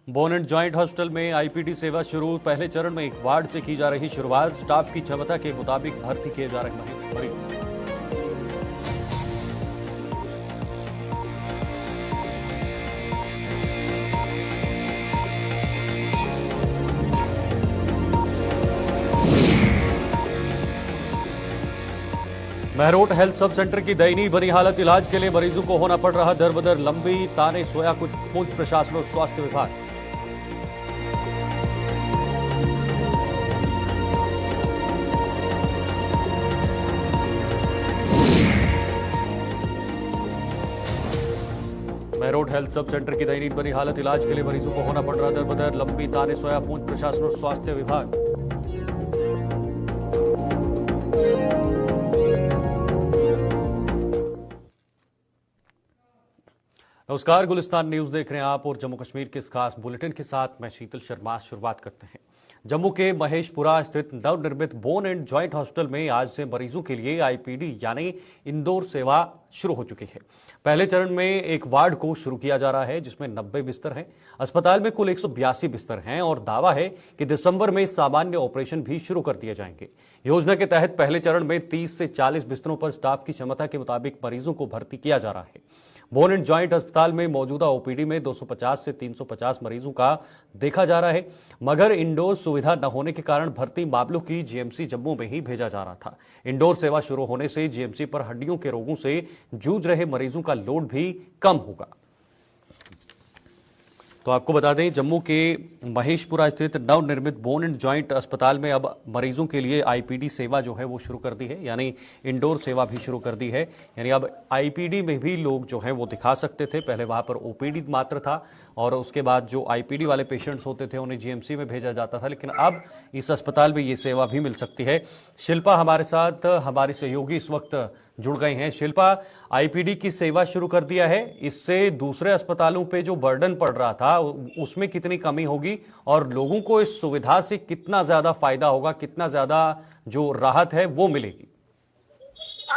Bone and joint hospital में IPD सेवा शुरू। पहले चरण में एक वार्ड से की जा रही शुरुआत। स्टाफ की क्षमता के मुताबिक भर्ती किए जा रहे मरीज। महरोट हेल्थ सब सेंटर की दयनीय बनी हालत। इलाज के लिए मरीजों को होना पड़ रहा दर बदर लंबी। ताने सोया कुछ पुलिस प्रशासन और स्वास्थ्य विभाग। महरोट हेल्थ सब सेंटर की दयनीय बनी हालत। इलाज के लिए मरीजों को होना पड़ रहा दर बदर लंबी। ताने सोया पूंछ प्रशासन और स्वास्थ्य विभाग। नमस्कार, गुलिस्तान न्यूज देख रहे हैं आप और जम्मू कश्मीर के इस खास बुलेटिन के साथ मैं शीतल शर्मा। शुरुआत करते हैं। जम्मू के महेशपुरा स्थित नवनिर्मित बोन एंड जॉइंट हॉस्पिटल में आज से मरीजों के लिए आईपीडी यानी इंडोर सेवा शुरू हो चुकी है। पहले चरण में एक वार्ड को शुरू किया जा रहा है जिसमें 90 बिस्तर हैं। अस्पताल में कुल 182 बिस्तर हैं और दावा है कि दिसंबर में सामान्य ऑपरेशन भी शुरू कर दिए जाएंगे। योजना के तहत पहले चरण में 30 से 40 बिस्तरों पर स्टाफ की क्षमता के मुताबिक मरीजों को भर्ती किया जा रहा है। बोन एंड जॉइंट अस्पताल में मौजूदा ओपीडी में 250 से 350 मरीजों का देखा जा रहा है, मगर इंडोर सुविधा न होने के कारण भर्ती मामलों की जीएमसी जम्मू में ही भेजा जा रहा था। इंडोर सेवा शुरू होने से जीएमसी पर हड्डियों के रोगों से जूझ रहे मरीजों का लोड भी कम होगा। तो आपको बता दें, जम्मू के महेशपुरा स्थित नवनिर्मित बोन एंड जॉइंट अस्पताल में अब मरीजों के लिए आईपीडी सेवा जो है वो शुरू कर दी है, यानी इंडोर सेवा भी शुरू कर दी है। यानी अब आईपीडी में भी लोग जो है वो दिखा सकते थे। पहले वहां पर ओपीडी मात्र था और उसके बाद जो आईपीडी वाले पेशेंट्स होते थे उन्हें जीएमसी में भेजा जाता था, लेकिन अब इस अस्पताल में ये सेवा भी मिल सकती है। शिल्पा हमारे साथ, हमारी सहयोगी इस वक्त जुड़ गए हैं। शिल्पा, आईपीडी की सेवा शुरू कर दिया है, इससे दूसरे अस्पतालों पे जो बर्डन पड़ रहा था उसमें कितनी कमी होगी और लोगों को इस सुविधा से कितना ज्यादा फायदा होगा, कितना ज्यादा जो राहत है वो मिलेगी?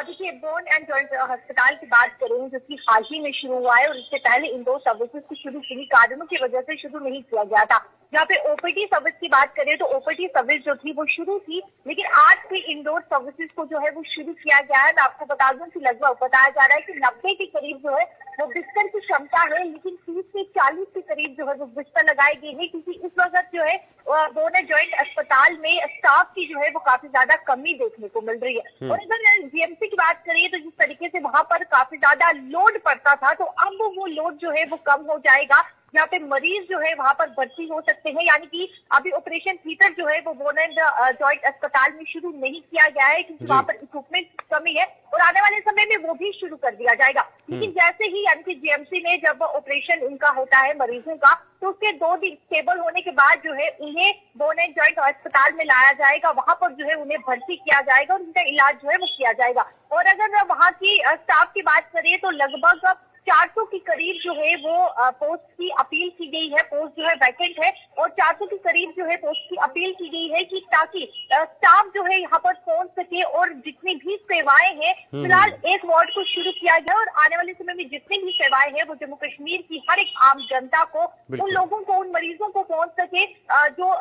देखिए, बोन एंड जॉइंट अस्पताल की बात करें जो कि हाल ही में शुरू हुआ है और इससे पहले इंडोर सर्विसेज को शुरू किन्हीं कारणों की वजह से शुरू नहीं किया गया था। जहाँ पे ओपीडी सर्विस की बात करें तो ओपीडी सर्विस जो थी वो शुरू थी, लेकिन आज से इंडोर सर्विसेज को जो है वो शुरू किया गया है। मैं आपको बता दूं कि लगभग बताया जा रहा है कि 90 के करीब जो है वो बिस्तर की क्षमता है, लेकिन 30 से 40 के करीब जो है वो बिस्तर लगाई गई है, क्योंकि इस वक्त जो है बोन एंड जॉइंट अस्पताल में स्टाफ की जो है वो काफी ज्यादा कमी देखने को मिल रही है। और अगर जीएमसी की बात करिए तो जिस तरीके से वहां पर काफी ज्यादा लोड पड़ता था, तो अब वो लोड जो है वो कम हो जाएगा। यहाँ पे मरीज जो है वहां पर भर्ती हो सकते हैं, यानी कि अभी ऑपरेशन थिएटर जो है वो बोन एंड जॉइंट अस्पताल में शुरू नहीं किया गया है क्योंकि वहां पर इक्विपमेंट की कमी है और आने वाले समय में वो भी शुरू कर दिया जाएगा। लेकिन जैसे ही यानी कि जीएमसी में जब ऑपरेशन इनका होता है मरीजों का, तो उसके 2 दिन स्टेबल होने के बाद जो है उन्हें बोन एंड जॉइंट अस्पताल में लाया जाएगा। वहां पर जो है उन्हें भर्ती किया जाएगा और उनका इलाज जो है वो किया जाएगा। और अगर वहां की स्टाफ की बात करें तो लगभग 400 के करीब जो है वो पोस्ट की अपील की गई है। पोस्ट जो है वैकेंट है और 400 के करीब जो है पोस्ट की अपील की गई है कि ताकि स्टाफ जो है यहाँ पर पहुंच सके और जितनी भी सेवाएं हैं, फिलहाल एक वार्ड को शुरू किया गया और आने वाले समय में जितनी भी सेवाएं हैं वो जम्मू कश्मीर की हर एक आम जनता को, उन लोगों को, उन मरीजों को पहुंच सके जो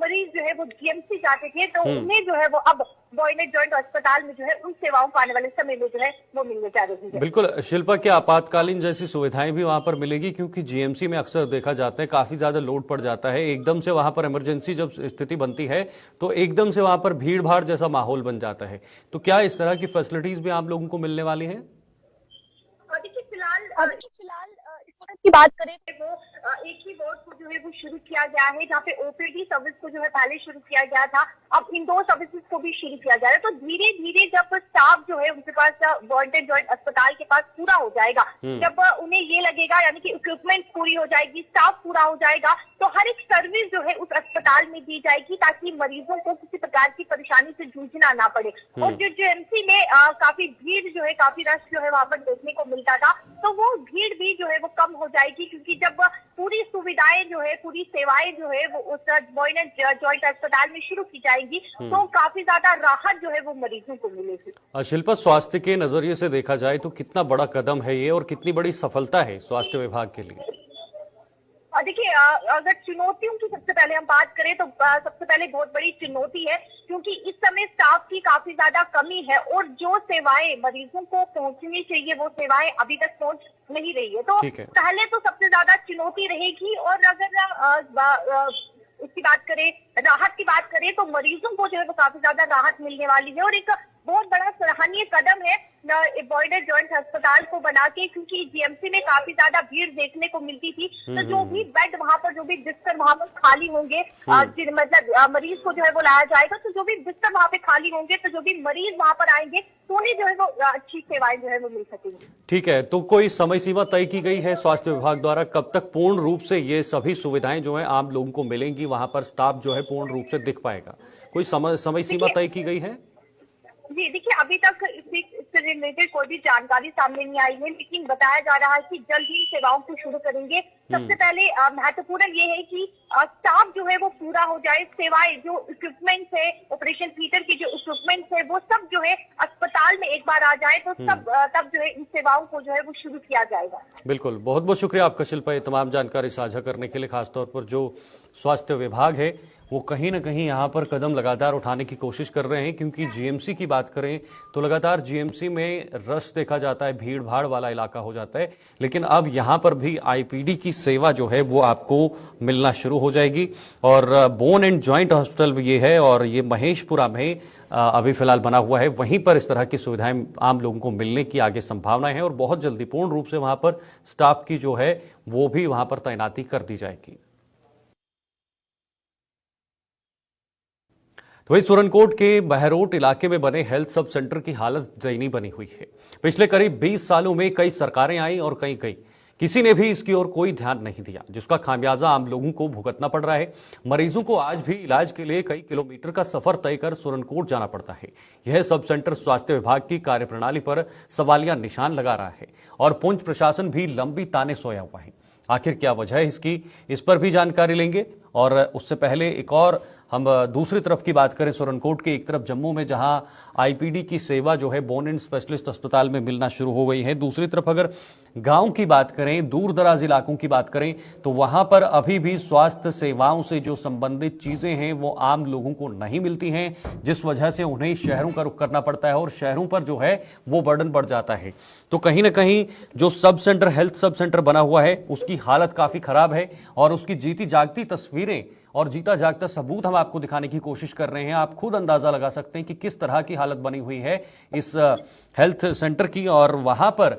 मरीज जो है वो जीएमसी जाते थे, तो उन्हें जो है वो अब बोन एंड जॉइंट अस्पताल में जो है उन सेवाओं को आने वाले समय में जो है वो मिलने जा रही है। बिल्कुल शिल्पा, क्या आपातकालीन जैसी सुविधाएं भी वहां पर मिलेगी? क्योंकि जीएमसी में अक्सर देखा जाता है काफी ज्यादा लोड पड़ जाता है, एकदम से वहां पर इमरजेंसी जब स्थिति बनती है तो एकदम से वहां पर भीड़ भाड़ जैसा माहौल बन जाता है। तो क्या इस तरह की फैसिलिटीज भी आप लोगों को मिलने वाली है? देखिए, फिलहाल इस वक्त की बात करें तो वो एक ही वार्ड को जो है वो शुरू किया गया है, जहाँ पे ओपीडी सर्विस को जो है पहले शुरू किया गया था, अब इंडोर सर्विसेज को भी शुरू किया जा रहा है। तो धीरे धीरे जब स्टाफ जो है उनके पास बोन एंड जॉइंट अस्पताल के पास पूरा हो जाएगा, जब उन्हें ये लगेगा यानी कि इक्विपमेंट पूरी हो जाएगी, स्टाफ पूरा हो जाएगा, तो हर एक सर्विस जो है उस अस्पताल में दी जाएगी ताकि मरीजों को किसी प्रकार की परेशानी से जूझना ना पड़े। और जो जीएमसी में काफी भीड़ जो है, काफी रश जो है वहां पर देखने को मिलता था, तो वो भीड़ भी जो है वो कम हो जाएगी, क्योंकि जब पूरी सुविधाएं जो है, पूरी सेवाएं जो है वो उस बोन एंड जॉइंट अस्पताल में शुरू की जाएंगी, तो काफी ज्यादा राहत जो है वो मरीजों को मिलेगी। शिल्पा, स्वास्थ्य के नजरिए से देखा जाए तो कितना बड़ा कदम है ये और कितनी बड़ी सफलता है स्वास्थ्य विभाग के लिए? देखिए, अगर चुनौतियों की सबसे पहले हम बात करें तो सबसे पहले बहुत बड़ी चुनौती है, क्योंकि इस समय स्टाफ की काफी ज्यादा कमी है और जो सेवाएं मरीजों को पहुंचनी चाहिए वो सेवाएं अभी तक पहुंच नहीं रही है। तो ठीक है। पहले तो सबसे ज्यादा चुनौती रहेगी। और अगर इसकी बात करें, राहत की बात करें, तो मरीजों को जो है वो काफी ज्यादा राहत मिलने वाली है और एक बहुत बड़ा सराहनीय कदम है बॉयड एंड जॉइंट अस्पताल को बना के, क्योंकि जीएमसी में काफी ज्यादा भीड़ देखने को मिलती थी। तो जो भी बेड वहां पर, जो भी बिस्तर वहां पर खाली होंगे, मतलब मरीज को जो है वो लाया जाएगा, तो जो भी बिस्तर वहां पे खाली होंगे, तो जो भी मरीज वहां पर आएंगे तो उन्हें जो है वो अच्छी सेवाएं जो है वो मिल सकेंगी। ठीक है, तो कोई समय सीमा तय की गई है स्वास्थ्य विभाग द्वारा, कब तक पूर्ण रूप से ये सभी सुविधाएं जो है आम लोगों को मिलेंगी, वहां पर स्टाफ जो है पूर्ण रूप से दिख पाएगा? कोई समय सीमा तय की गई है? जी देखिए, अभी तक इससे रिलेटेड कोई भी जानकारी सामने नहीं आई है, लेकिन बताया जा रहा है कि जल्द ही सेवाओं को शुरू करेंगे। सबसे पहले महत्वपूर्ण ये है कि स्टाफ जो है वो पूरा हो जाए, सेवाएं जो इक्विपमेंट्स है, ऑपरेशन थिएटर के जो इक्विपमेंट्स है वो सब जो है अस्पताल में एक बार आ जाए तो तब जो है इन सेवाओं को जो है वो शुरू किया जाएगा। बिल्कुल, बहुत बहुत शुक्रिया आपका शिल्पा, ये तमाम जानकारी साझा करने के लिए। खासतौर पर जो स्वास्थ्य विभाग है वो कहीं ना कहीं यहाँ पर कदम लगातार उठाने की कोशिश कर रहे हैं, क्योंकि जीएमसी की बात करें तो लगातार जीएमसी में रश देखा जाता है, भीड़ भाड़ वाला इलाका हो जाता है, लेकिन अब यहाँ पर भी आईपीडी की सेवा जो है वो आपको मिलना शुरू हो जाएगी। और बोन एंड जॉइंट हॉस्पिटल ये है और ये महेशपुरा में अभी फिलहाल बना हुआ है, वहीं पर इस तरह की सुविधाएं आम लोगों को मिलने की आगे संभावनाएं हैं और बहुत जल्दी पूर्ण रूप से वहां पर स्टाफ की जो है वो भी वहां पर तैनाती कर दी जाएगी। तो वही सुरनकोट के बहरोट इलाके में बने हेल्थ सब सेंटर की हालत दयनीय बनी हुई है। पिछले करीब 20 सालों में कई सरकारें आई और कई किसी ने भी इसकी ओर कोई ध्यान नहीं दिया, जिसका खामियाजा आम लोगों को भुगतना पड़ रहा है। मरीजों को आज भी इलाज के लिए कई किलोमीटर का सफर तय कर सुरनकोट जाना पड़ता है। यह सब सेंटर स्वास्थ्य विभाग की कार्यप्रणाली पर सवालिया निशान लगा रहा है और पुंछ प्रशासन भी लंबी ताने सोया हुआ है। आखिर क्या वजह है इसकी, इस पर भी जानकारी लेंगे। और उससे पहले एक और हम दूसरी तरफ की बात करें, सुरनकोट के एक तरफ जम्मू में जहां आईपीडी की सेवा जो है बोन एंड स्पेशलिस्ट अस्पताल में मिलना शुरू हो गई है, दूसरी तरफ अगर गांव की बात करें, दूर दराज इलाकों की बात करें, तो वहां पर अभी भी स्वास्थ्य सेवाओं से जो संबंधित चीजें हैं वो आम लोगों को नहीं मिलती हैं, जिस वजह से उन्हें शहरों का रुख करना पड़ता है और शहरों पर जो है वो बर्डन बढ़ जाता है। तो कहीं ना कहीं जो sub centre, health sub centre बना हुआ है, उसकी हालत काफी खराब है और उसकी जीती जागती तस्वीरें और जीता जागता सबूत हम आपको दिखाने की कोशिश कर रहे हैं। आप खुद अंदाजा लगा सकते हैं कि किस तरह की हालत बनी हुई है इस हेल्थ सेंटर की और वहां पर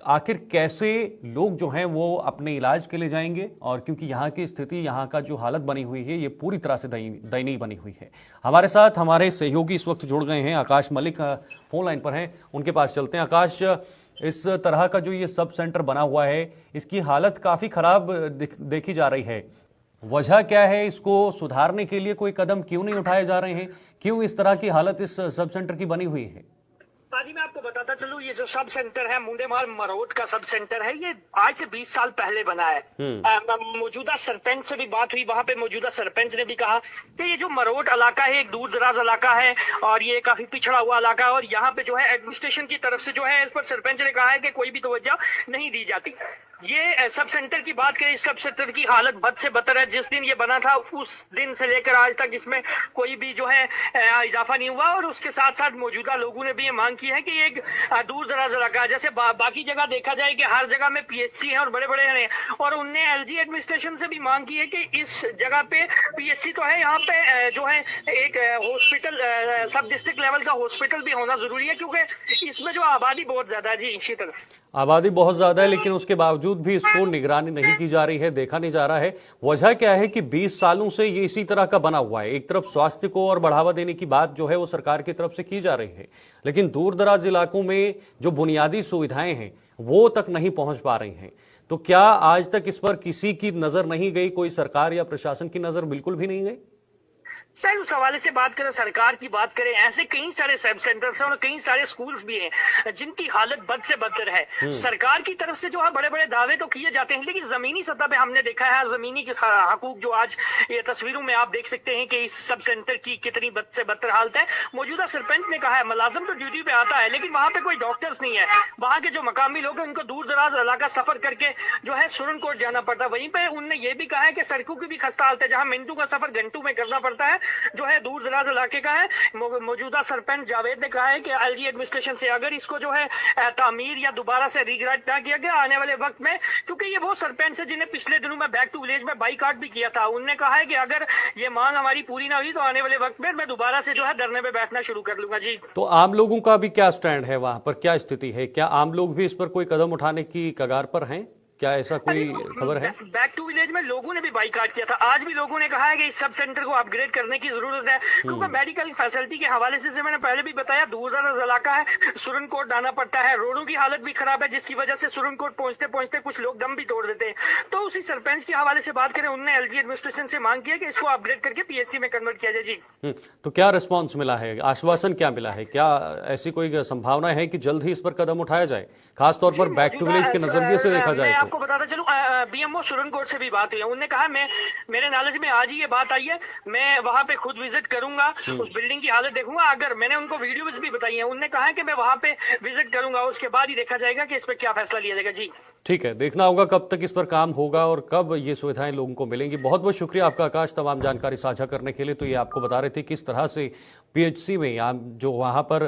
आखिर कैसे लोग जो हैं वो अपने इलाज के लिए जाएंगे। और क्योंकि यहाँ की स्थिति, यहाँ का जो हालत बनी हुई है, ये पूरी तरह से दयनीय बनी हुई है। हमारे साथ हमारे सहयोगी इस वक्त जुड़ गए हैं, आकाश मलिक फोन लाइन पर हैं, उनके पास चलते हैं। आकाश, इस तरह का जो ये सब सेंटर बना हुआ है, इसकी हालत काफी खराब देखी जा रही है, वजह क्या है? इसको सुधारने के लिए कोई कदम क्यों नहीं उठाए जा रहे हैं? क्यों इस तरह की हालत इस सब सेंटर की बनी हुई है? जी मैं आपको बताता चलूं, ये जो सब सेंटर है मुंडेमाल मरोट का सब सेंटर है, ये आज से 20 साल पहले बना है। मौजूदा सरपंच से भी बात हुई, वहां पे मौजूदा सरपंच ने भी कहा कि ये जो मरोट इलाका है एक दूर दराज इलाका है और ये काफी पिछड़ा हुआ इलाका है और यहाँ पे जो है एडमिनिस्ट्रेशन की तरफ से जो है इस पर सरपंच ने कहा है कि कोई भी तवज्जो नहीं दी जाती। ये सब सेंटर की बात करें, इस सब सेंटर की हालत बद से बदतर है। जिस दिन ये बना था उस दिन से लेकर आज तक इसमें कोई भी जो है इजाफा नहीं हुआ और उसके साथ साथ मौजूदा लोगों ने भी ये मांग की है कि एक दूर दराज इलाका है। जैसे बाकी जगह देखा जाए कि हर जगह में पीएचसी है और बड़े बड़े हैं, और उनने एलजी एडमिनिस्ट्रेशन से भी मांग की है कि इस जगह पे पीएचसी तो है, यहाँ पे जो है एक हॉस्पिटल, सब डिस्ट्रिक्ट लेवल का हॉस्पिटल भी होना जरूरी है, क्योंकि इसमें जो आबादी बहुत ज्यादा है। जी शीतल, आबादी बहुत ज्यादा है, लेकिन उसके बावजूद भी इसको निगरानी नहीं की जा रही है, देखा नहीं जा रहा है। वजह क्या है कि 20 सालों से ये इसी तरह का बना हुआ है। एक तरफ स्वास्थ्य को और बढ़ावा देने की बात जो है वो सरकार की तरफ से की जा रही है, लेकिन दूर दराज इलाकों में जो बुनियादी सुविधाएं हैं वो तक नहीं पहुंच पा रही हैं। तो क्या आज तक इस पर किसी की नजर नहीं गई? कोई सरकार या प्रशासन की नजर बिल्कुल भी नहीं गई? सर उस हवाले से बात करें, सरकार की बात करें, ऐसे कई सारे सब सेंटर्स हैं और कई सारे स्कूल्स भी हैं जिनकी हालत बद से बदतर है। सरकार की तरफ से जो है बड़े बड़े दावे तो किए जाते हैं, लेकिन जमीनी सतह पे हमने देखा है जमीनी के हकूक जो आज ये तस्वीरों में आप देख सकते हैं कि इस सब सेंटर की कितनी बद से बदतर हालत है। मौजूदा सरपंच ने कहा है मुलाजिम तो ड्यूटी पे आता है लेकिन वहां पे कोई डॉक्टर्स नहीं है। वहां के जो मकामी लोग हैं उनको दूर दराज इलाका सफर करके जो है सुरनकोट जाना पड़ता है। वहीं पे उनने ये भी कहा है कि सड़कों की भी खस्ता हालत है, जहां मिनटों का सफर घंटों में करना पड़ता है, जो है दूर दराज इलाके का है। मौजूदा सरपंच जावेद ने कहा है कि एलजी एडमिनिस्ट्रेशन से अगर इसको जो है तामीर या दोबारा से रिग्राइट ना किया गया आने वाले वक्त में, क्योंकि ये वो सरपंच है जिन्हें पिछले दिनों में बैक टू विलेज में बाइकाट भी किया था। उनने कहा है कि अगर ये मांग हमारी पूरी ना हुई तो आने वाले वक्त में मैं दोबारा से जो है धरने पे बैठना शुरू कर लूंगा। जी तो आम लोगों का भी क्या स्टैंड है, वहां पर क्या स्थिति है? क्या आम लोग भी इस पर कोई कदम उठाने की कगार पर हैं? क्या ऐसा कोई खबर है? बैक टू विलेज में लोगों ने भी बाइकाट किया था। आज भी लोगों ने कहा है कि इस सब सेंटर को अपग्रेड करने की जरूरत है, क्योंकि मेडिकल फैसिलिटी के हवाले से मैंने पहले भी बताया दूर दराज इलाका है, सुरनकोट जाना पड़ता है, रोडों की हालत भी खराब है जिसकी वजह से सुरनकोट पहुंचते पहुंचते कुछ लोग दम भी तोड़ देते हैं। तो उसी सरपंच के हवाले से बात करें, उन्होंने एलजी एडमिनिस्ट्रेशन से मांग किया कि इसको अपग्रेड करके पीएचसी में कन्वर्ट किया जाए। जी तो क्या रिस्पॉन्स मिला है, आश्वासन क्या मिला है? क्या ऐसी कोई संभावना है कि जल्द ही इस पर कदम उठाया जाए, खासतौर पर बैक टू विलेज के नजरिए से देखा जाए? मैं आपको बताता चलूं, बीएमओ सुरनकोट से भी बात हुई है। उन्होंने कहा मेरे नॉलेज में आज ही ये बात आई है, मैं वहां पे खुद विजिट करूंगा, उस बिल्डिंग की हालत देखूंगा। अगर मैंने उनको वीडियोस भी बताई है, उन्होंने कहा है कि मैं वहां पे विजिट करूंगा, उसके बाद ही देखा जाएगा कि इस पर क्या फैसला लिया जाएगा। जी ठीक है, देखना होगा कब तक इस पर काम होगा और कब ये सुविधाएं लोगों को मिलेंगी। बहुत बहुत शुक्रिया आपका आकाश, तमाम जानकारी साझा करने के लिए। तो ये आपको बता रहे थे किस तरह से पीएचसी में जो वहां पर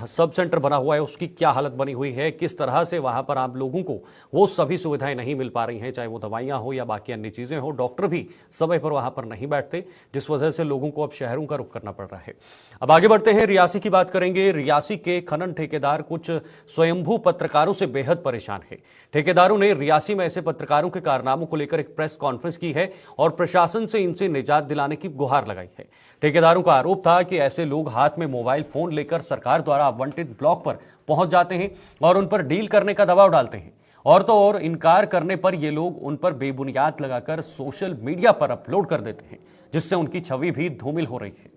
सब सेंटर बना हुआ है उसकी क्या हालत बनी हुई है, किस तरह से वहां पर आम लोगों को वो सभी सुविधाएं नहीं मिल पा रही हैं, चाहे वो दवाइयां हो या बाकी अन्य चीजें हो। डॉक्टर भी समय पर वहां पर नहीं बैठते, जिस वजह से लोगों को अब शहरों का रुख करना पड़ रहा है। अब आगे बढ़ते हैं, रियासी की बात करेंगे। रियासी के खनन ठेकेदार कुछ स्वयंभू पत्रकारों से बेहद परेशान है। ठेकेदारों ने रियासी में ऐसे पत्रकारों के कारनामों को लेकर एक प्रेस कॉन्फ्रेंस की है और प्रशासन से इनसे निजात दिलाने की गुहार लगाई है। ठेकेदारों का आरोप था कि ऐसे लोग हाथ में मोबाइल फोन लेकर सरकार द्वारा आवंटित ब्लॉक पर पहुंच जाते हैं और उन पर डील करने का दबाव डालते हैं, और तो और इनकार करने पर ये लोग उन पर बेबुनियाद लगाकर सोशल मीडिया पर अपलोड कर देते हैं, जिससे उनकी छवि भी धूमिल हो रही है।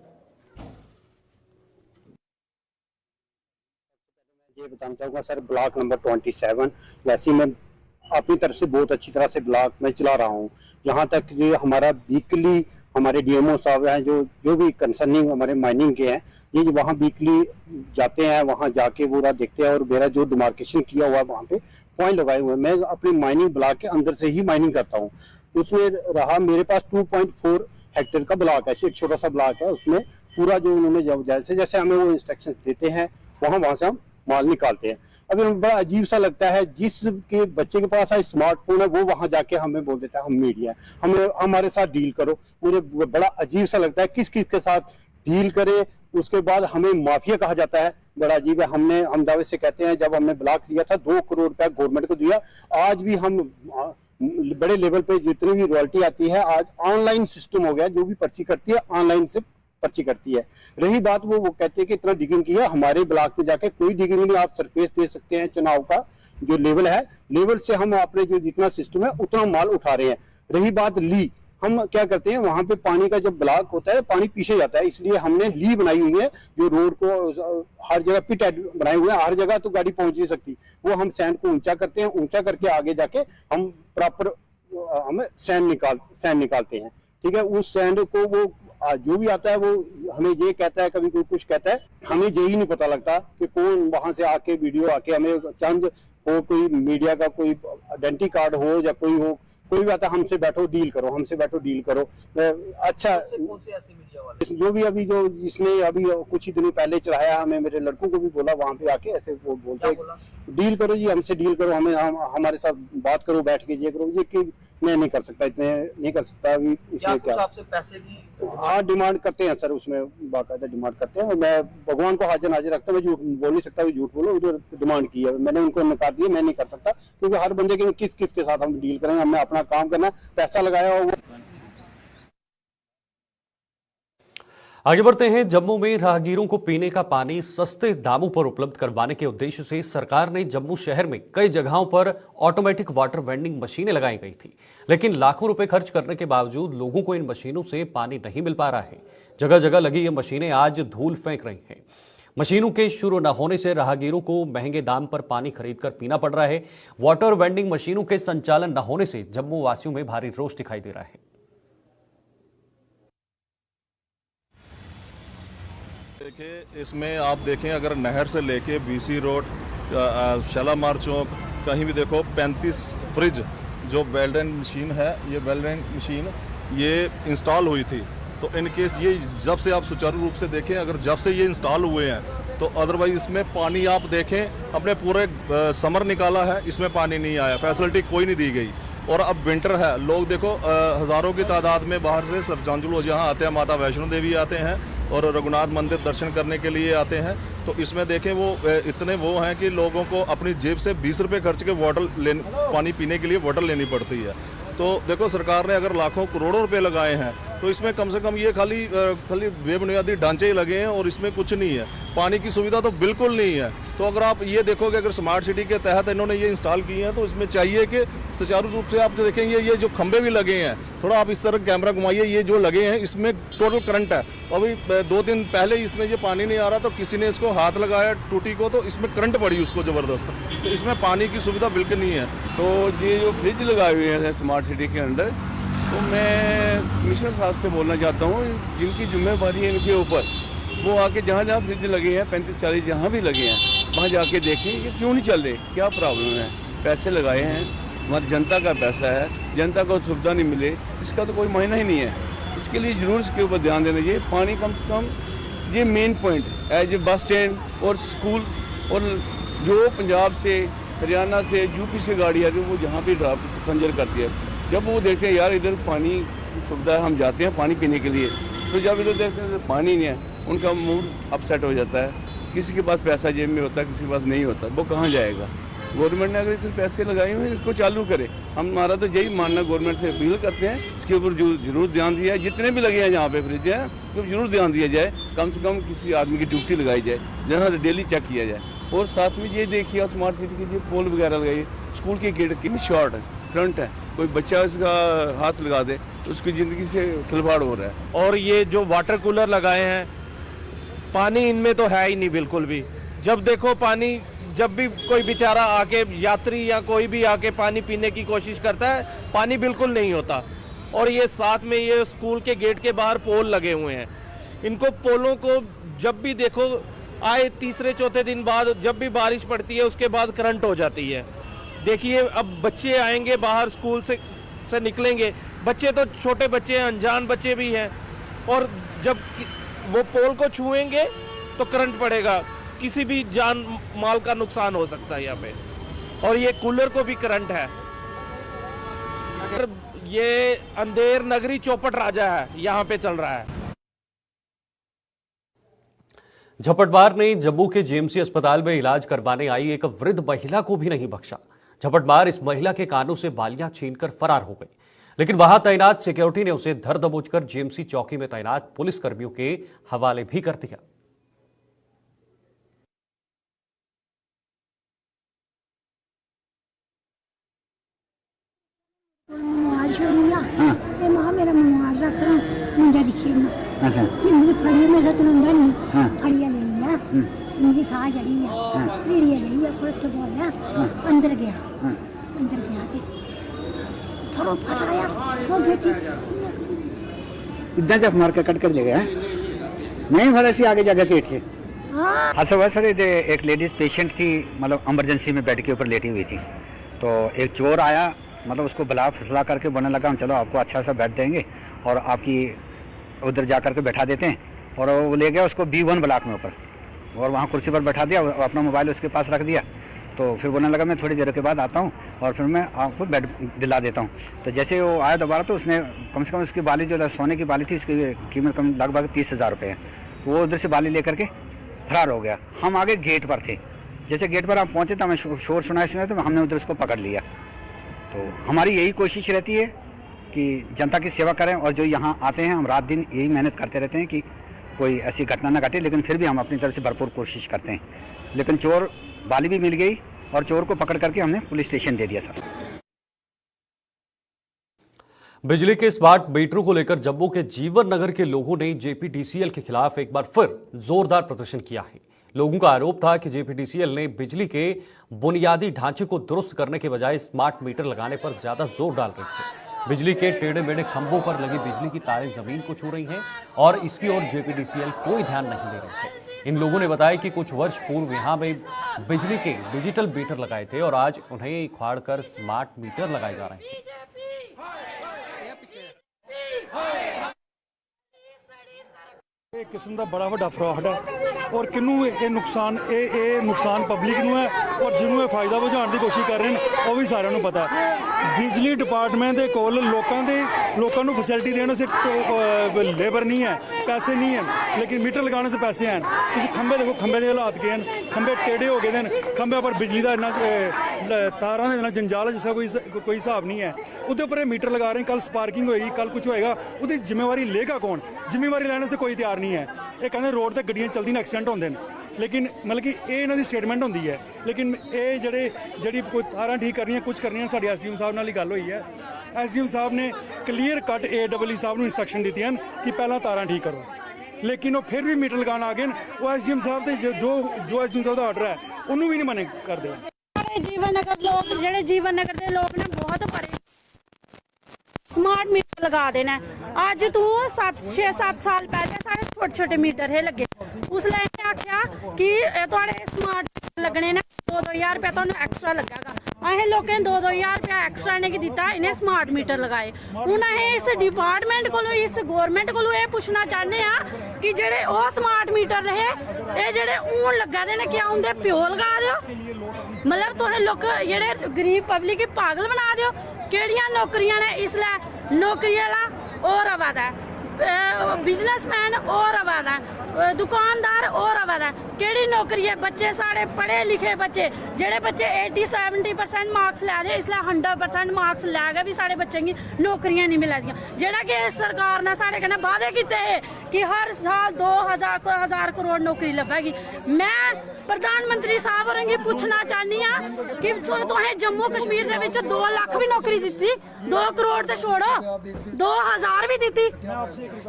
ये बताना चाहूँगा सर, ब्लॉक नंबर 27 वैसे मैं अपनी तरफ से बहुत अच्छी तरह से ब्लॉक में चला रहा हूँ। जहाँ तक ये हमारा वीकली हमारे डीएमओ साहब हैं जो भी कंसर्निंग हमारे माइनिंग के हैं, ये वहाँ वीकली जाते हैं, वहाँ जाके पूरा देखते हैं और मेरा जो डिमार्केशन किया हुआ वहाँ पे पॉइंट लगाए हुए हैं। मैं अपनी माइनिंग ब्लॉक के अंदर से ही माइनिंग करता हूँ। उसमें रहा मेरे पास 2.4 हेक्टेयर का ब्लॉक है, एक छोटा सा ब्लॉक है। उसमें पूरा जो उन्होंने जैसे जैसे हमें वो इंस्ट्रक्शन देते हैं वहाँ से हम माल निकालते हैं। अभी बड़ा अजीब सा लगता है, जिसके बच्चे के पास स्मार्टफोन है वो वहां जाके हमें बोल देता है हम मीडिया है, हमें हमारे साथ डील करो। मुझे बड़ा अजीब सा लगता है, किस किस के साथ डील करे। उसके बाद हमें माफिया कहा जाता है, बड़ा अजीब है। हम दावे से कहते हैं जब हमने ब्लॉक लिया था 2 करोड़ रुपया गवर्नमेंट को दिया। आज भी हम बड़े लेवल पे जितनी भी रॉयल्टी आती है आज ऑनलाइन सिस्टम हो गया, जो भी पर्ची करती है ऑनलाइन से पर्ची करती है। रही बात वो कहते हैं कि इतना डिगिंग किया, हमारे ब्लॉक में जाके कोई डिगिंग नहीं। आप सरफेस दे सकते हैं, चुनाव का जो लेवल है, लेवल से हम अपने जो जितना सिस्टम है उतना माल उठा रहे हैं। रही बात ली, हम क्या करते हैं वहां पे पानी का जब ब्लॉक होता है पानी पीछे जाता है, इसलिए हमने ली बनाई हुई है जो रोड को हर जगह पिट बनाए हुए हैं, हर जगह तो गाड़ी पहुंच नहीं सकती। वो हम सैंड को ऊंचा करते हैं, ऊंचा करके आगे जाके हम प्रॉपर हम सैंड निकालते हैं। ठीक है, उस सैंड को वो जो भी आता है वो हमें ये कहता है, कभी कोई कुछ कहता है, हमें यही नहीं पता लगता कि कौन वहां से आके वीडियो आके हमें चंद हो, कोई मीडिया का कोई आइडेंटिटी कार्ड हो या कोई हो, कोई भी आता है हमसे बैठो डील करो, हमसे बैठो डील करो। अच्छा, कौन से ऐसे मीडिया वाले जो भी अभी जो जिसने अभी कुछ ही दिनों पहले चढ़ाया, हमें मेरे लड़कों को भी बोला वहां पे आके ऐसे वो बोलते हैं डील करो जी, हमसे डील करो, हमारे साथ बात करो, बैठ के ये करो। ये कि मैं नहीं कर सकता, इतने नहीं कर सकता अभी। इसमें क्या आपसे पैसे की हाँ डिमांड करते हैं सर, उसमें बाकायदा डिमांड करते हैं। और मैं भगवान को हाजिर नाजिर रखता हूँ, मैं झूठ बोल नहीं सकता, झूठ बोलो। उधर डिमांड की है, मैंने उनको नकार दिया, मैं नहीं कर सकता, क्योंकि हर बंदे के किस किस के साथ हम डील करेंगे। हमने अपना काम करना, पैसा लगाया हुआ। आगे बढ़ते हैं। जम्मू में राहगीरों को पीने का पानी सस्ते दामों पर उपलब्ध करवाने के उद्देश्य से सरकार ने जम्मू शहर में कई जगहों पर ऑटोमेटिक वाटर वेंडिंग मशीनें लगाई गई थी, लेकिन लाखों रुपए खर्च करने के बावजूद लोगों को इन मशीनों से पानी नहीं मिल पा रहा है। जगह जगह लगी ये मशीनें आज धूल फेंक रही हैं। मशीनों के शुरू न होने से राहगीरों को महंगे दाम पर पानी खरीदकर पीना पड़ रहा है। वाटर वेंडिंग मशीनों के संचालन न होने से जम्मू वासियों में भारी रोष दिखाई दे रहा है। देखिए, इसमें आप देखें, अगर नहर से लेके बीसी रोड, शालामार चौक, कहीं भी देखो 35 फ्रिज जो वेल्डेन मशीन है, ये वेल्डेन मशीन ये इंस्टॉल हुई थी। तो इन केस ये जब से आप सुचारू रूप से देखें, अगर जब से ये इंस्टॉल हुए हैं तो अदरवाइज इसमें पानी आप देखें, अपने पूरे समर निकाला है, इसमें पानी नहीं आया, फैसिलिटी कोई नहीं दी गई। और अब विंटर है, लोग देखो हज़ारों की तादाद में बाहर से श्रद्धांजलि यहाँ आते हैं, माता वैष्णो देवी आते हैं और रघुनाथ मंदिर दर्शन करने के लिए आते हैं। तो इसमें देखें वो इतने वो हैं कि लोगों को अपनी जेब से 20 रुपये खर्च के पानी पीने के लिए वाटर लेनी पड़ती है। तो देखो, सरकार ने अगर लाखों करोड़ों रुपए लगाए हैं तो इसमें कम से कम ये खाली बेबुनियादी ढांचे ही लगे हैं और इसमें कुछ नहीं है, पानी की सुविधा तो बिल्कुल नहीं है। तो अगर आप ये देखोगे, अगर स्मार्ट सिटी के तहत इन्होंने ये इंस्टॉल किए हैं तो इसमें चाहिए कि सुचारू रूप से आप जो देखेंगे, ये जो खंभे भी लगे हैं, थोड़ा आप इस तरह कैमरा घुमाइए, ये जो लगे हैं इसमें टोटल करंट है। अभी 2 दिन पहले इसमें ये पानी नहीं आ रहा तो किसी ने इसको हाथ लगाया टूटी को, तो इसमें करंट पड़ी उसको ज़बरदस्त। तो इसमें पानी की सुविधा बिल्कुल नहीं है। तो ये जो फ्रिज लगाए हुए हैं स्मार्ट सिटी के अंदर, तो मैं कमिश्नर साहब से बोलना चाहता हूँ, जिनकी जिम्मेवारी है इनके ऊपर, वो आके जहाँ जहाँ फ्रिज लगे हैं 35-40 जहाँ भी लगे हैं, वहाँ जाके देखें ये क्यों नहीं चल रहे, क्या प्रॉब्लम है। पैसे लगाए हैं, हमारी जनता का पैसा है, जनता को सुविधा नहीं मिले, इसका तो कोई मायना ही नहीं है। इसके लिए ज़रूर इसके ऊपर ध्यान देना चाहिए। पानी कम से कम ये main point as a bus stand और स्कूल, और जो पंजाब से, हरियाणा से, यूपी से गाड़ी आती है वो जहाँ भी ड्रॉप पैसेंजर करती है, जब वो देखते हैं यार इधर पानी की सुविधा है, हम जाते हैं पानी पीने के लिए, तो जब इधर देखते हैं पानी नहीं है, उनका मूड अपसेट हो जाता है। किसी के पास पैसा जेब में होता है, किसी के पास नहीं होता, वो कहाँ जाएगा। गवर्नमेंट ने अगर इतने पैसे लगाए हुए हैं, इसको चालू करे। हमारा तो यही मानना, गवर्नमेंट से अपील करते हैं इसके ऊपर जरूर ध्यान दिया जाए। जितने भी लगे हैं जहाँ पे फ्रिज है, तो जरूर ध्यान दिया जाए, कम से कम किसी आदमी की ड्यूटी लगाई जाए, जहाँ डेली चेक किया जाए। और साथ में ये देखिए स्मार्ट सिटी की जो पोल वगैरह लगाइए, स्कूल की गेट कितनी शॉर्ट है, फ्रंट है, कोई बच्चा इसका हाथ लगा दे तो उसकी ज़िंदगी से खिलवाड़ हो रहा है। और ये जो वाटर कूलर लगाए हैं, पानी इनमें तो है ही नहीं बिल्कुल भी। जब देखो पानी, जब भी कोई बेचारा आके, यात्री या कोई भी आके पानी पीने की कोशिश करता है, पानी बिल्कुल नहीं होता। और ये साथ में ये स्कूल के गेट के बाहर पोल लगे हुए हैं, इनको पोलों को जब भी देखो, आए तीसरे चौथे दिन बाद जब भी बारिश पड़ती है उसके बाद करंट हो जाती है। देखिए, अब बच्चे आएंगे बाहर, स्कूल से निकलेंगे, बच्चे तो छोटे बच्चे हैं, अनजान बच्चे भी हैं, और जब वो पोल को छुएंगे तो करंट पड़ेगा, किसी भी जान माल का नुकसान हो सकता है यहाँ पे। और ये कूलर को भी करंट है। अगर ये अंधेर नगरी चौपट राजा है, यहाँ पे चल रहा है। झपटमार ने जम्मू के जेएमसी अस्पताल में इलाज करवाने आई एक वृद्ध महिला को भी नहीं बख्शा। झपटमार इस महिला के कानों से बालियां छीनकर फरार हो गई, लेकिन वहां तैनात सिक्योरिटी ने उसे धर दबोचकर जेएमसी चौकी में तैनात पुलिस कर्मियों के हवाले भी कर दिया। मेरा मुआवजा करो, मुझे दिखिए ना। अच्छा, फड़िए मेरा चलंदा नहीं, फड़िए ले लिया, इनकी साह चढ़ी है, सीढ़िए गई है, पुलिस तो बोला, अंदर गया थे, थोड़ा फटाया, वो बेटी इतना जब मार के कट कर ले गया, नहीं भले से आगे जाकर गेट से। अच्छा वह सर, एक लेडीज पेशेंट थी, मतलब इमरजेंसी में बेड के ऊपर लेटी हुई थी, तो एक चोर आया, मतलब उसको बुला फुसला करके बोलने लगा, हम चलो आपको अच्छा सा बेड देंगे और आपकी उधर जा करके बैठा देते हैं। और वो ले गया उसको B1 ब्लॉक में ऊपर, और वहाँ कुर्सी पर बैठा दिया, अपना मोबाइल उसके पास रख दिया। तो फिर बोलने लगा मैं थोड़ी देर के बाद आता हूँ और फिर मैं आपको बेड दिला देता हूँ। तो जैसे वो आया दोबारा, तो उसने कम से कम उसकी बाली, जो सोने की बाली थी, उसकी कीमत कम लगभग 30,000 रुपये है, वो उधर से बाली लेकर के फरार हो गया। हम आगे गेट पर थे, जैसे गेट पर आप पहुँचे तो हमें शोर सुनाया तो हमने उधर उसको पकड़ लिया। तो हमारी यही कोशिश रहती है कि जनता की सेवा करें, और जो यहाँ आते हैं हम रात दिन यही मेहनत करते रहते हैं कि कोई ऐसी घटना ना घटे, लेकिन फिर भी हम अपनी तरफ से भरपूर कोशिश करते हैं। लेकिन चोर बाली भी मिल गई और चोर को पकड़ करके हमने पुलिस स्टेशन दे दिया सर। बिजली के स्मार्ट मीटरों को लेकर जम्मू के जीवन नगर के लोगों ने जेपीडीसीएल के खिलाफ एक बार फिर जोरदार प्रदर्शन किया है। लोगों का आरोप था कि जेपीडीसीएल ने बिजली के बुनियादी ढांचे को दुरुस्त करने के बजाय स्मार्ट मीटर लगाने पर ज्यादा जोर डाल रही है। बिजली के टेढ़े मेढ़े खंभों पर लगी बिजली की तारें जमीन को छू रही हैं और इसकी ओर जेपीडीसीएल कोई ध्यान नहीं दे रही है। इन लोगों ने बताया कि कुछ वर्ष पूर्व यहां में बिजली के डिजिटल मीटर लगाए थे और आज उन्हें उखाड़कर स्मार्ट मीटर लगाए जा रहे हैं। एक किस्म का बड़ा वड्डा फ्रॉड है और किनू ये नुकसान पब्लिक नू है और जिन्होंने फायदा बुझाने की कोशिश कर रहे हैं वो भी सारे नू पता है। बिजली डिपार्टमेंट के कोल लोगों को फैसिलिटी देने से लेबर नहीं है, पैसे नहीं हैं, लेकिन मीटर लगाने से पैसे हैं। तुम खंबे देखो, खंबे के हालात के हैं, खंबे टेढ़े हो गए हैं, खंबे पर बिजली का इन्ना तारा का इन्ना जंजाल है जिसका कोई हिसाब नहीं है। उसके उपर मीटर लगा रहे हैं, कल स्पार्किंग होएगी, कल कुछ होएगा, उसकी जिम्मेवारी लेगा कौन? जिम्मेवारी लेने से कोई तैयार नहीं है। ये कहते रोड पर गड्डियां चलती ने, एक्सीडेंट होंगे, लेकिन मतलब कि ये इन्हों की स्टेटमेंट होंगी है, लेकिन ये जी कोई तारा ठीक करनी कुछ करनी साड़ी SDM साहब नाल गल हुई है। SDM साहब ने क्लीयर कट AEE साहब को इंस्ट्रक्शन दी हैं कि पहला तारा ठीक करो, लेकिन वो फिर भी मीटर लगाना आ गए। वो SDM साहब के जो SDM साहब का ऑर्डर है उन्होंने भी नहीं मना कर दे। जीवन नगर लोग ਜਿਹੜੇ जीवन नगर के लोग ने बहुत परे स्मार्ट मीटर लगा देना। अज तू 6-7 साल पहले सारे छोटे छोटे मीटर है लगे, उसने आख्या कि थोड़े स्मार्ट लगने ने 2-2 रुपया तो एक्स्ट्रा लगेगा। असें लोगों ने 2-2 रुपया एक्स्ट्रा इन्हें दिता, इन्हें स्मार्ट मीटर लगाए। हूँ असें इस डिपार्टमेंट को इस गौरमेंट को ये पूछना चाहते हैं कि जेडे वो स्मार्ट मीटर रहे ये जेडे हूँ लगा दे क्या उनके प्यो लगा दो? मतलब तुम लोग जेडे गरीब पब्लिक पागल बना दो। केड़ियां नौकरियां ने इसलिए नौकरी वाला और आवाद है, बिजनेसमैन और आवाद है, दुकानदार और आवाद है। केड़ी नौकरी है? बच्चे साढ़े पढ़े लिखे बच्चे, जेड़े बच्चे 80-70% मार्क्स लै रहे इसलिए 100% मार्क्स लैके भी साढ़े बच्चों की नौकरियां नहीं मिला दियां। जेड़ा कि सरकार ने साढ़े कन्नै वादे किते कि हर साल 2000 करोड़ नौकरी लभेगी। मैं प्रधानमंत्री साहब होरें पूछना चाहनी हाँ कि तुसें जम्मू कश्मीर दे विच 2 लाख भी नौकरी दी, 2 करोड़ तो छोड़ो 2000 भी दी।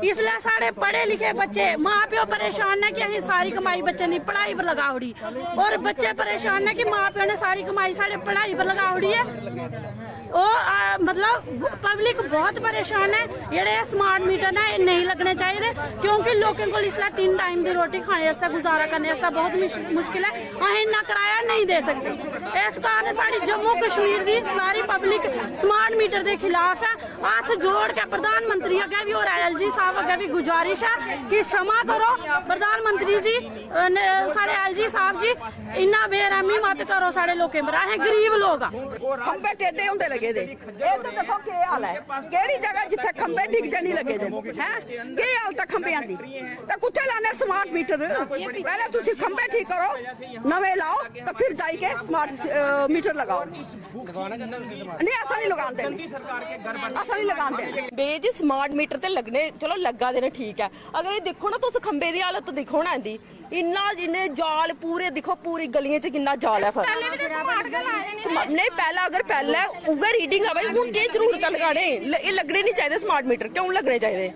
इसलिए साढ़े पढ़े लिखे बच्चे माँ प्यो परेशान है कि असीं सारी कमाई बच्चे की पढ़ाई पर लगा उड़ी, और बच्चे परेशान है कि माँ प्यो ने सारी कमाई साढ़े पढ़ाई पर लगा उड़ी है। मतलब पब्लिक बहुत परेशान है। जेडे स्मार्ट मीटर ने नहीं लगने चाहिए क्योंकि लोगों को इसलिए 3 टाइम की रोटी खाने वास्ते गुजारा करने वास्ते बहुत मुश्किल है। असें इन्ना किराया नहीं दे सकते। इस कारण साड़ी जम्मू कश्मीर की सारी पब्लिक स्मार्ट मीटर के खिलाफ है। हाथ जोड़ के प्रधानमंत्री अगे भी और LG साहब अगे भी गुजारिश है कि क्षमा करो प्रधानमंत्री जी, साढ़े LG साहब जी, इन्ना बेरहमी मत करो साढ़े लोगों पर। असें गरीब लोग खंबे टेढ़े होंदे लगे दे, ये तो देखो के हाल है, केड़ी जगह जिथे खंबे डिग जानी लगे दे हैं, के हालत खंबियां दी ते कुत्थे लाने स्मार्ट मीटर? पहले तुसी खंबे ठीक करो, नवे लाओ तो फिर जाई के स्मार्ट मीटर लगाओ। नहीं ऐसा नहीं लगाते, ऐसा नहीं लगाते बेज स्मार्ट मीटर ते लगने, चलो लगा देना ठीक है। अगर ये देखो ना तुस खंबे दी हालत देखो ना इंदी, इन्ना जिन्ने जाल पूरे दिखो, पूरी गलियां च किन्ना जाल है। नहीं पहला अगर पहले उगे रीडिंग है भाई, हूं की जरूरत है लगाने? ये लगने नहीं चाहिए स्मार्ट मीटर, क्यों लगने चाहिए?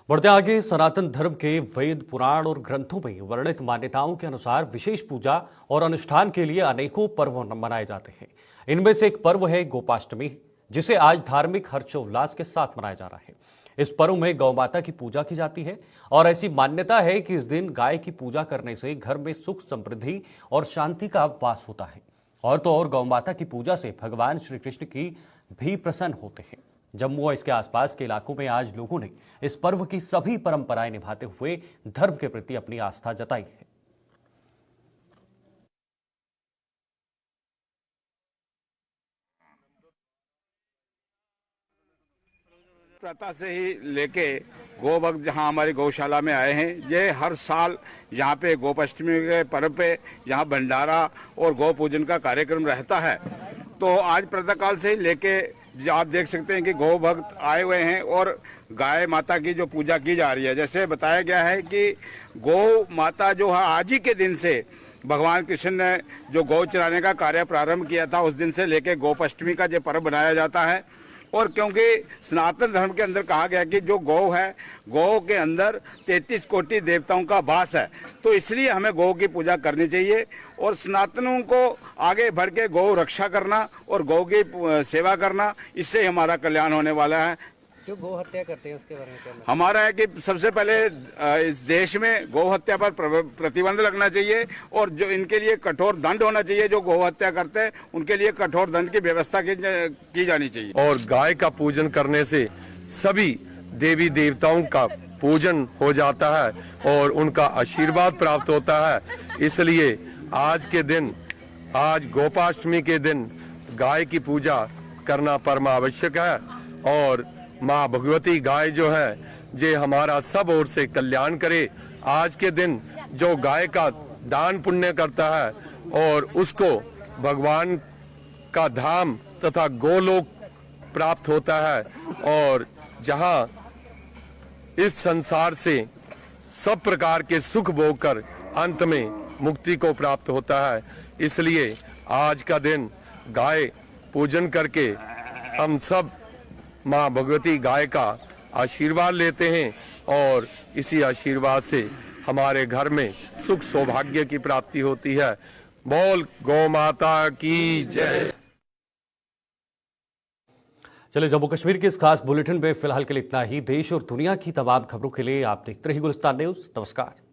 बढ़ते आगे, सनातन धर्म के वेद पुराण और ग्रंथों में वर्णित मान्यताओं के अनुसार विशेष पूजा और अनुष्ठान के लिए अनेकों पर्व मनाए जाते हैं। इनमें से एक पर्व है गोपाष्टमी, जिसे आज धार्मिक हर्षोल्लास के साथ मनाया जा रहा है। इस पर्व में गौ माता की पूजा की जाती है और ऐसी मान्यता है कि इस दिन गाय की पूजा करने से घर में सुख समृद्धि और शांति का वास होता है। और तो और गौ माता की पूजा से भगवान श्री कृष्ण की भी प्रसन्न होते हैं। जम्मू और इसके आसपास के इलाकों में आज लोगों ने इस पर्व की सभी परंपराएं निभाते हुए धर्म के प्रति अपनी आस्था जताई है। प्रातः से ही लेके गौ भक्त जहाँ हमारी गौशाला में आए हैं, ये हर साल यहाँ पे गोपाष्टमी के पर्व पे यहाँ भंडारा और गौ पूजन का कार्यक्रम रहता है। तो आज प्रातःकाल से ही लेके आप देख सकते हैं कि गौ भक्त आए हुए हैं और गाय माता की जो पूजा की जा रही है। जैसे बताया गया है कि गौ माता जो है आज ही के दिन से भगवान कृष्ण ने जो गौ चराने का कार्य प्रारंभ किया था, उस दिन से लेके गोपाष्टमी का जो पर्व मनाया जाता है। और क्योंकि सनातन धर्म के अंदर कहा गया कि जो गौ है, गौ के अंदर 33 कोटि देवताओं का वास है, तो इसलिए हमें गौ की पूजा करनी चाहिए। और सनातनों को आगे बढ़ के गौ रक्षा करना और गौ की सेवा करना, इससे हमारा कल्याण होने वाला है। जो गौ हत्या करते हैं उसके बारे में क्या? हमारा है कि सबसे पहले इस देश में गौ हत्या पर प्रतिबंध लगना चाहिए और जो इनके लिए कठोर दंड होना चाहिए। जो गौ हत्या करते हैं उनके लिए कठोर दंड की व्यवस्था की जानी चाहिए। और गाय का पूजन करने से सभी देवी देवताओं का पूजन हो जाता है और उनका आशीर्वाद प्राप्त होता है। इसलिए आज के दिन, आज गोपाष्टमी के दिन गाय की पूजा करना परम आवश्यक है। और माँ भगवती गाय जो है जे हमारा सब ओर से कल्याण करे। आज के दिन जो गाय का दान पुण्य करता है और उसको भगवान का धाम तथा गोलोक प्राप्त होता है और जहाँ इस संसार से सब प्रकार के सुख भोग कर अंत में मुक्ति को प्राप्त होता है। इसलिए आज का दिन गाय पूजन करके हम सब माँ भगवती गाय का आशीर्वाद लेते हैं और इसी आशीर्वाद से हमारे घर में सुख सौभाग्य की प्राप्ति होती है। बोल गौ माता की जय। चलिए, जम्मू कश्मीर के इस खास बुलेटिन में फिलहाल के लिए इतना ही। देश और दुनिया की तमाम खबरों के लिए आप देखते रहिए गुलिस्तान न्यूज। नमस्कार।